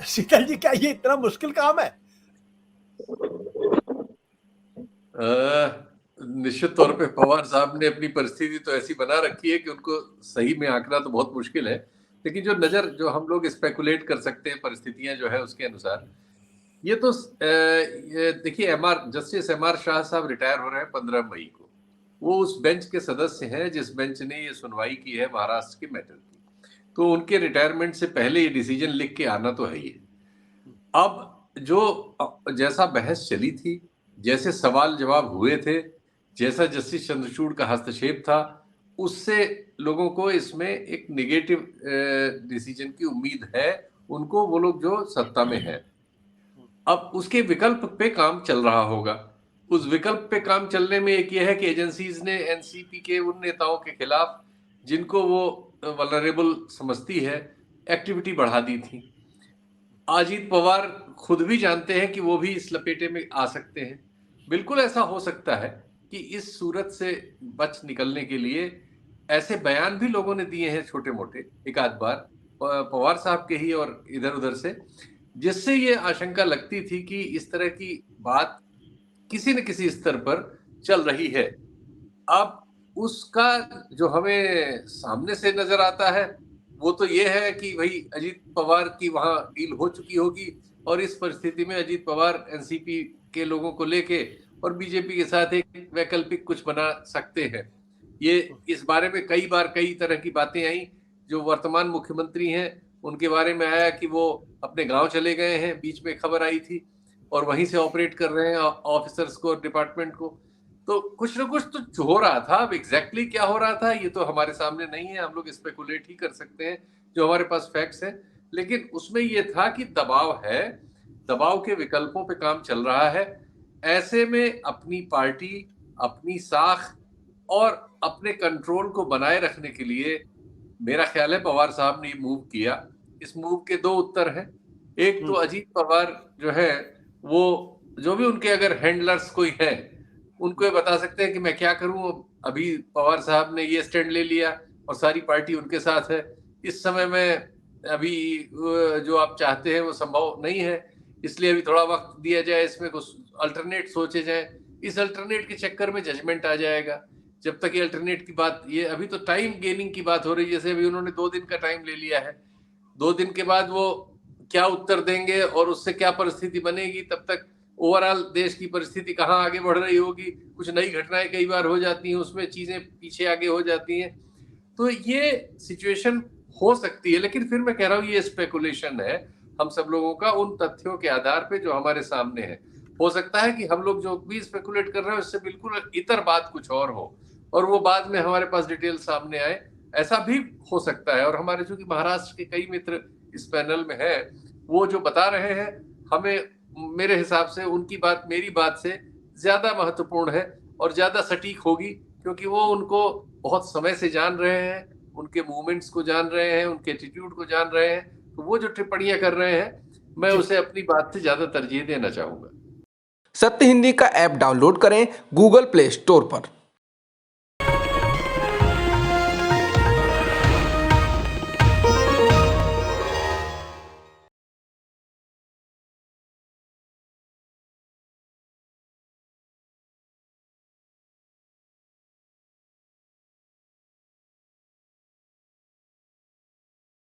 शीतल जी, क्या ये इतना मुश्किल काम है? निश्चित तौर पे पवार साहब ने अपनी परिस्थिति तो ऐसी बना रखी है कि उनको सही में आंकना तो बहुत मुश्किल है, लेकिन जो हम लोग स्पेकुलेट कर सकते हैं परिस्थितियां जो है उसके अनुसार, ये तो ये देखिए, जस्टिस एम आर शाह साहब रिटायर हो रहे हैं 15 मई को। वो उस बेंच के सदस्य हैं जिस बेंच ने ये सुनवाई की है महाराष्ट्र के मैटर की, तो उनके रिटायरमेंट से पहले ये डिसीजन लिख के आना तो है ही है। अब जैसा बहस चली थी, जैसे सवाल जवाब हुए थे, जैसा जस्टिस चंद्रचूड़ का हस्तक्षेप था, उससे लोगों को इसमें एक नेगेटिव डिसीजन की उम्मीद है, उनको, वो लोग जो सत्ता में है। अब उसके विकल्प पे काम चल रहा होगा। उस विकल्प पे काम चलने में एक ये है कि एजेंसीज ने एनसीपी के उन नेताओं के खिलाफ, जिनको वो वल्नरेबल समझती है, एक्टिविटी बढ़ा दी थी। अजीत पवार खुद भी जानते हैं कि वो भी इस लपेटे में आ सकते हैं। बिल्कुल ऐसा हो सकता है कि इस सूरत से बच निकलने के लिए ऐसे बयान भी लोगों ने दिए हैं छोटे मोटे एक आध बार, पवार साहब के ही और इधर उधर से, जिससे ये आशंका लगती थी कि इस तरह की बात किसी न किसी स्तर पर चल रही है। अब उसका जो हमें सामने से नजर आता है वो तो ये है कि भाई अजीत पवार की वहां डील हो चुकी होगी, और इस परिस्थिति में अजीत पवार एनसीपी के लोगों को लेके और बीजेपी के साथ एक वैकल्पिक कुछ बना सकते हैं। ये इस बारे में कई बार कई तरह की बातें आई। जो वर्तमान मुख्यमंत्री हैं उनके बारे में आया कि वो अपने गांव चले गए हैं, बीच में खबर आई थी, और वहीं से ऑपरेट कर रहे हैं ऑफिसर्स को, डिपार्टमेंट को। तो कुछ ना कुछ तो हो रहा था। अब एग्जैक्टली क्या हो रहा था ये तो हमारे सामने नहीं है, हम लोग स्पेकुलेट ही कर सकते हैं जो हमारे पास फैक्ट्स हैं। लेकिन उसमें ये था कि दबाव है, दबाव के विकल्पों पे काम चल रहा है। ऐसे में अपनी पार्टी, अपनी साख और अपने कंट्रोल को बनाए रखने के लिए मेरा ख्याल है पवार साहब ने ये मूव किया। इस मूव के दो उत्तर हैं। एक तो अजीत पवार जो है, वो जो भी उनके अगर हैंडलर्स कोई है, उनको ये बता सकते हैं कि मैं क्या करूं। अभी पवार साहब ने ये स्टैंड ले लिया और सारी पार्टी उनके साथ है। इस समय में अभी जो आप चाहते हैं वो संभव नहीं है, इसलिए अभी थोड़ा वक्त दिया जाए, इसमें कुछ अल्टरनेट सोचे जाए। इस अल्टरनेट के चक्कर में जजमेंट आ जाएगा। जब तक ये अल्टरनेट की बात, ये अभी तो टाइम गेनिंग की बात हो रही है। जैसे अभी उन्होंने 2 दिन का टाइम ले लिया है, 2 दिन के बाद वो क्या उत्तर देंगे और उससे क्या परिस्थिति बनेगी, तब तक ओवरऑल देश की परिस्थिति कहाँ आगे बढ़ रही होगी। कुछ नई घटनाएं कई बार हो जाती हैं, उसमें चीजें पीछे आगे हो जाती हैं। तो ये सिचुएशन हो सकती है, लेकिन फिर मैं कह रहा हूँ ये स्पेकुलेशन है हम सब लोगों का उन तथ्यों के आधार पे जो हमारे सामने है। हो सकता है कि हम लोग जो भी स्पेकुलेट कर रहे हैं उससे बिल्कुल इतर बात कुछ और हो, और वो बाद में हमारे पास डिटेल सामने आए, ऐसा भी हो सकता है। और हमारे चूंकि महाराष्ट्र के कई मित्र इस पैनल में है, वो जो बता रहे हैं हमें, मेरे हिसाब से उनकी बात मेरी बात से ज्यादा महत्वपूर्ण है और ज्यादा सटीक होगी, क्योंकि वो उनको बहुत समय से जान रहे हैं, उनके मूवमेंट्स को जान रहे हैं, उनके एटीट्यूड को जान रहे हैं। तो वो जो टिप्पणियां कर रहे हैं, मैं उसे अपनी बात से ज्यादा तरजीह देना चाहूंगा। सत्य हिंदी का ऐप डाउनलोड करें गूगल प्ले स्टोर पर।